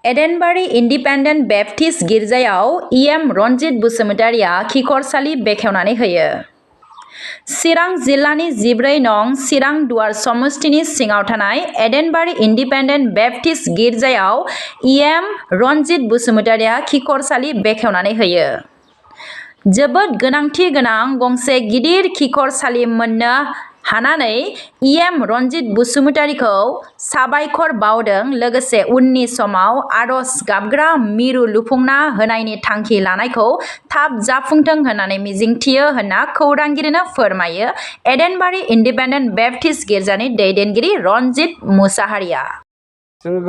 एडेनबारि independent Baptist गिर्जायाव EM Ranjit बसुमतारिया खिखरसालि बेखेवनानै होयो। चिरां जिल्लानि 14 नं चिरां दुवार समस्तिनि सिङाव थानाय एडेनबारि इन्डिपेन्डेन्ट बेप्टिस्ट गिर्जायाव इएम रनजित बसुमतारिया खिखरसालि बेखेवनानै होयो। जोबोद गोनांथि गोनां गंसे गिदिर खिखरसालि मोननो हानानै इएम रनजित बसुमतारिखौ साबायखर बावदों लोगोसे उननि समाव आरज गाबग्रा मिरु लुफुंना होनायनि थांखि लानायखौ थाब जाफुंथों होननानै मिजिंथियो होनना खौरांगिरिनो फोरमायो एडेनबारि इन्डिपेन्डेन्ट बेप्टिस्ट गिर्जानि दैदेनगिरि रनजित मुसाहारिया। जोङो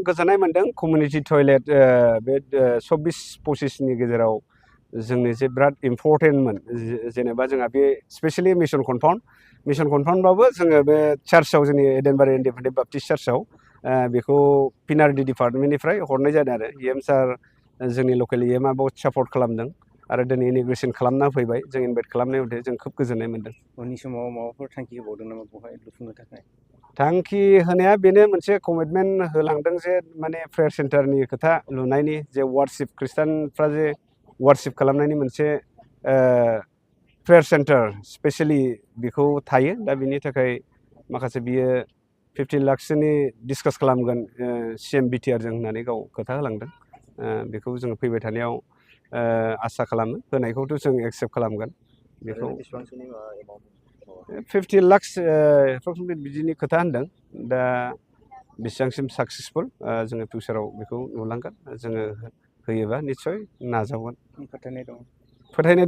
गोजोननाय मोनदों कमिउनिटि टयलेट बे 24-25 नि गेजेराव जोंनि जे बिराद इम्परटेन्टमोन जेनेबा जोंहा बे स्पेशेलि मिशन कनफाउन्डबाबो जोङो बे चार्चआव जोंनि एडेनबारि इन्डिपेन्डेन्ट बाप्टिस्ट चार्चआव बेखौ पिनारडि डिपार्टमेन्टनिफ्राय हरनाय जादों आरो इएम सार जोंनि लकेल इएमआ बहुत सापर्ट खालामदों आरो दिनै इनिग्रेसन खालामना फैबाय जों इनभाइट खालामनाय मथे जों खोब गोजोननाय मोनदों। उननि समाव माबाफोर थांखि होबावदों नामा बेवहाय लुफुंनो थाखाय? थांखि होनाया बेनो मोनसे कमिटमेन्ट होलांदों जे माने प्रेयार सेन्टारनि खोथा लुनायनि जे वार्शिप खृष्टानफ्रा जे वार्शिप खालामनायनि मोनसे प्रेयार सेन्टार स्पेशेलि बेखौ थायो दा बिनि थाखाय माखासे बियो 50 लाखसोनि डिसकास खालामगोन CM BTR जों होननानै गाव खोथा होलांदों बेखौ जोङो फैबाय थानायाव आसा खालामो होनायखौथ' जों एक्सेप्ट खालामगोन बेखौ 50 लाखस एप्रक्सिमेट बिदिनि खोथा होनदों दा बेसेबांसिम साक्सेसफुल जोङो फिउचाराव बेखौ नुलांगोन जोङो होयोबा निस्सय नाजावगोन फोथायनाय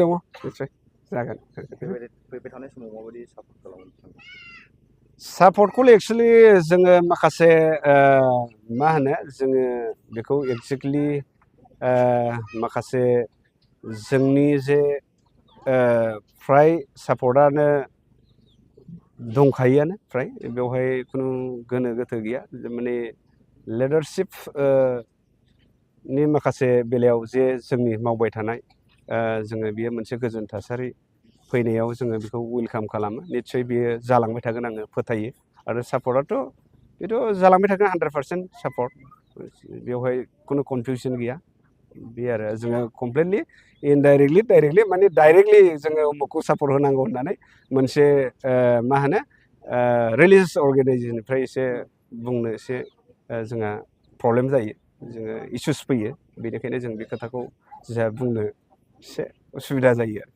दङ निस्सय जागोन। फैबाय थानाय समाव माबायदि सापर्ट खालामगोन? सापर्टखौ एक्सुवेलि जोङो माखासे मा होनो जोङो बेखौ एक्जेक्टलि माखासे जोंनि जे फ्राय सापर्टआनो दंखायोआनो फ्राय बेवहाय खुनु गोनो गोथो गैया माने लिडारशिप नि माखासे बेलायाव जे जोंनि मावबाय थानाय जोङो बेयो मोनसे गोजोन थासारि फैनायाव जोङो बेखौ वेलकाम खालामो निस्सय बेयो जालांबाय थागोन आङो फोथायो आरो सापर्टआथ' बेथ' जालांबाय थागोन 100% सापर्ट बेवहाय खुनु कनफिउसन गैया बे आरो जोङो कमप्लिटलि इनडाइरेक्टलि डाइरेक्टलि माने डाइरेक्टलि जोङो उमुखखौ सापर्ट होनांगौ होननानै मोनसे मा होनो रिलिजियास अर्गेनाइजेसननिफ्राय एसे बुंनो एसे जोंहा प्रब्लेम जायो जोङो इसुस फैयो बेनिखायनो जों बे खोथाखौ जोंहा बुंनो एसे उसुबिदा जायो आरो।